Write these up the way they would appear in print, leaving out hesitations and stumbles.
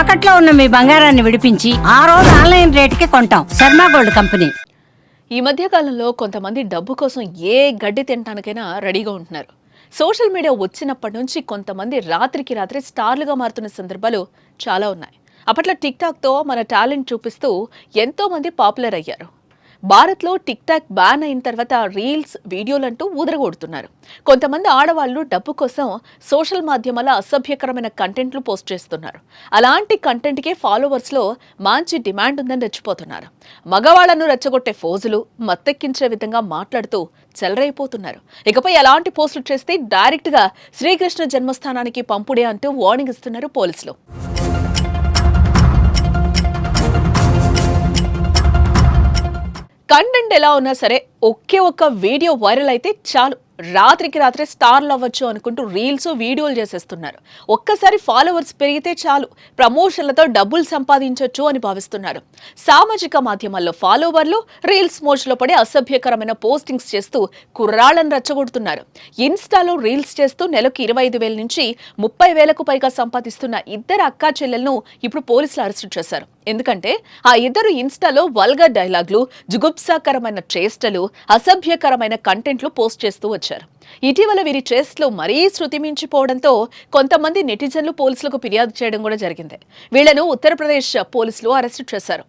తాకట్లో ఉన్న మీ బంగారాన్ని విడిపించి ఆ రోజు ఆన్లైన్ రేటుకి కొంటాం. Sharma gold company. ఈ మధ్య కాలంలో కొంతమంది డబ్బు కోసం ఏ గడ్డి తినడానికైనా రెడీగా ఉంటున్నారు. సోషల్ మీడియా వచ్చినప్పటి నుంచి కొంతమంది రాత్రికి రాత్రి స్టార్లుగా మారుతున్న సందర్భాలు చాలా ఉన్నాయి. అప్పట్లో టిక్ టాక్తో మన టాలెంట్ చూపిస్తూ ఎంతో మంది పాపులర్ అయ్యారు. భారత్లో టిక్ టాక్ బ్యాన్ అయిన తర్వాత రీల్స్ వీడియోలంటూ ఊదరగొడుతున్నారు. కొంతమంది ఆడవాళ్లు డబ్బు కోసం సోషల్ మాధ్యమాల అసభ్యకరమైన కంటెంట్లు పోస్ట్ చేస్తున్నారు. అలాంటి కంటెంట్కే ఫాలోవర్స్లో మంచి డిమాండ్ ఉందని రెచ్చిపోతున్నారు. మగవాళ్లను రెచ్చగొట్టే ఫోజులు మత్తెక్కించే విధంగా మాట్లాడుతూ చెలరైపోతున్నారు. ఇకపై అలాంటి పోస్టులు చేస్తే డైరెక్ట్గా శ్రీకృష్ణ జన్మస్థానానికి పంపుడే అంటూ వార్నింగ్ ఇస్తున్నారు పోలీసులు. కంటెంట్ ఎలా ఉన్నా సరే ఒకే ఒక్క వీడియో వైరల్ అయితే చాలు, రాత్రికి రాత్రే స్టార్లు అవ్వచ్చు అనుకుంటూ రీల్స్ వీడియోలు చేసేస్తున్నారు. ఒక్కసారి ఫాలోవర్స్ పెరిగితే చాలు, ప్రమోషన్లతో డబ్బులు సంపాదించవచ్చు అని భావిస్తున్నారు. సామాజిక మాధ్యమాల్లో ఫాలోవర్లు రీల్స్ మోజులో పడి అసభ్యకరమైన పోస్టింగ్స్ చేస్తూ కుర్రాళ్లను రెచ్చగొడుతున్నారు. ఇన్స్టాలో రీల్స్ చేస్తూ నెలకు 25,000 నుంచి 30,000కు పైగా సంపాదిస్తున్న ఇద్దరు అక్కా చెల్లెలను ఇప్పుడు పోలీసులు అరెస్టు చేశారు. ఎందుకంటే ఆ ఇద్దరు ఇన్స్టాలో వల్గర్ డైలాగులు, జుగుప్సాకరమైన చేష్టలు, అసభ్యకరమైన కంటెంట్లు పోస్ట్ చేస్తూ వచ్చారు. ఇటీవల వీరి చేష్టలు మరీ శృతి మించిపోవడంతో కొంతమంది నెటిజన్లు పోలీసులకు ఫిర్యాదు చేయడం కూడా జరిగింది. వీళ్లను ఉత్తరప్రదేశ్ పోలీసులు అరెస్టు చేశారు.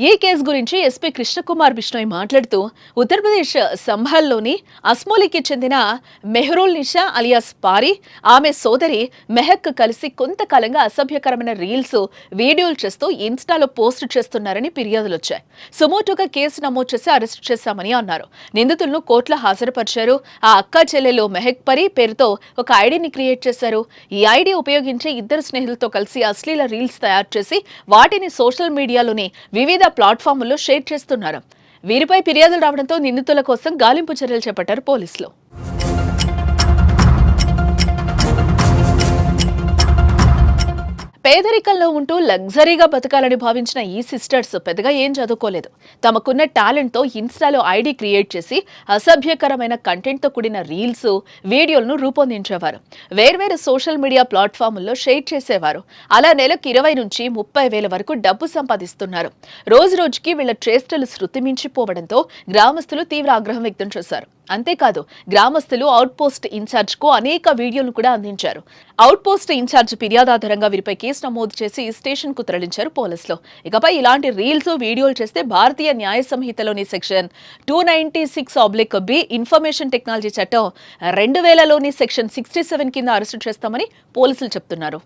ఈ కేసు గురించి ఎస్పీ కృష్ణకుమార్ బిష్ణోయ్ మాట్లాడుతూ, ఉత్తరప్రదేశ్ సంభాల్లోని అస్మోలీకి చెందిన మెహ్రూల్ నిషా అలియాస్ పారి, ఆమె సోదరి మెహక్ కలిసి కొంతకాలంగా అసభ్యకరమైన రీల్స్ వీడియోలు చేస్తూ ఇన్స్టాలో పోస్ట్ చేస్తున్నారని ఫిర్యాదులు వచ్చాయి. సుమోటోగా కేసు నమోదు చేసి అరెస్టు చేశామని అన్నారు. నిందితులను కోర్టులో హాజరుపరిచారు. ఆ అక్కా చెల్లెలు మెహక్ పరి పేరుతో ఒక ఐడిని క్రియేట్ చేశారు. ఈ ఐడి ఉపయోగించి ఇద్దరు స్నేహితులతో కలిసి అశ్లీల రీల్స్ తయారు చేసి వాటిని సోషల్ మీడియాలోని వివిధ ప్లాట్ఫామ్లలో షేర్ చేస్తున్నారు. వీరిపై ఫిర్యాదులు రావడంతో నిందితుల కోసం గాలింపు చర్యలు చేపట్టారు పోలీసులు. పేదరికంలో ఉంటూ లగ్జరీగా బతకాలని భావించిన ఈ సిస్టర్స్ పెద్దగా ఏం చదువుకోలేదు. తమకున్న టాలెంట్తో ఇన్స్టాలో ఐడి క్రియేట్ చేసి అసభ్యకరమైన కంటెంట్తో కూడిన రీల్స్ వీడియోలను రూపొందించేవారు. వేర్వేరు సోషల్ మీడియా ప్లాట్ఫామ్ల్లో షేర్ చేసేవారు. అలా నెలకు 20 నుంచి 30,000 వరకు డబ్బు సంపాదిస్తున్నారు. రోజు రోజుకి వీళ్ల చేష్టలు శృతి మించిపోవడంతో గ్రామస్తులు తీవ్ర ఆగ్రహం వ్యక్తం చేశారు. అంతేకాదు, గ్రామస్తులు అవుట్ పోస్ట్ ఇన్ఛార్జ్ కు అనేక వీడియోలు కూడా అందించారు. అవుట్ పోస్ట్ ఇన్ఛార్జ్ ఫిర్యాదు ఆధారంగా వీరిపై కేసు నమోదు చేసి స్టేషన్ కు తరలించారు పోలీసులు. ఇకపై ఇలాంటి రీల్స్ వీడియోలు చేస్తే భారతీయ న్యాయ సంహితలోని సెక్షన్ 296(b) ఇన్ఫర్మేషన్ టెక్నాలజీ చట్టం 2000లోని సెక్షన్ 67 కింద అరెస్టు చేస్తామని పోలీసులు చెప్తున్నారు.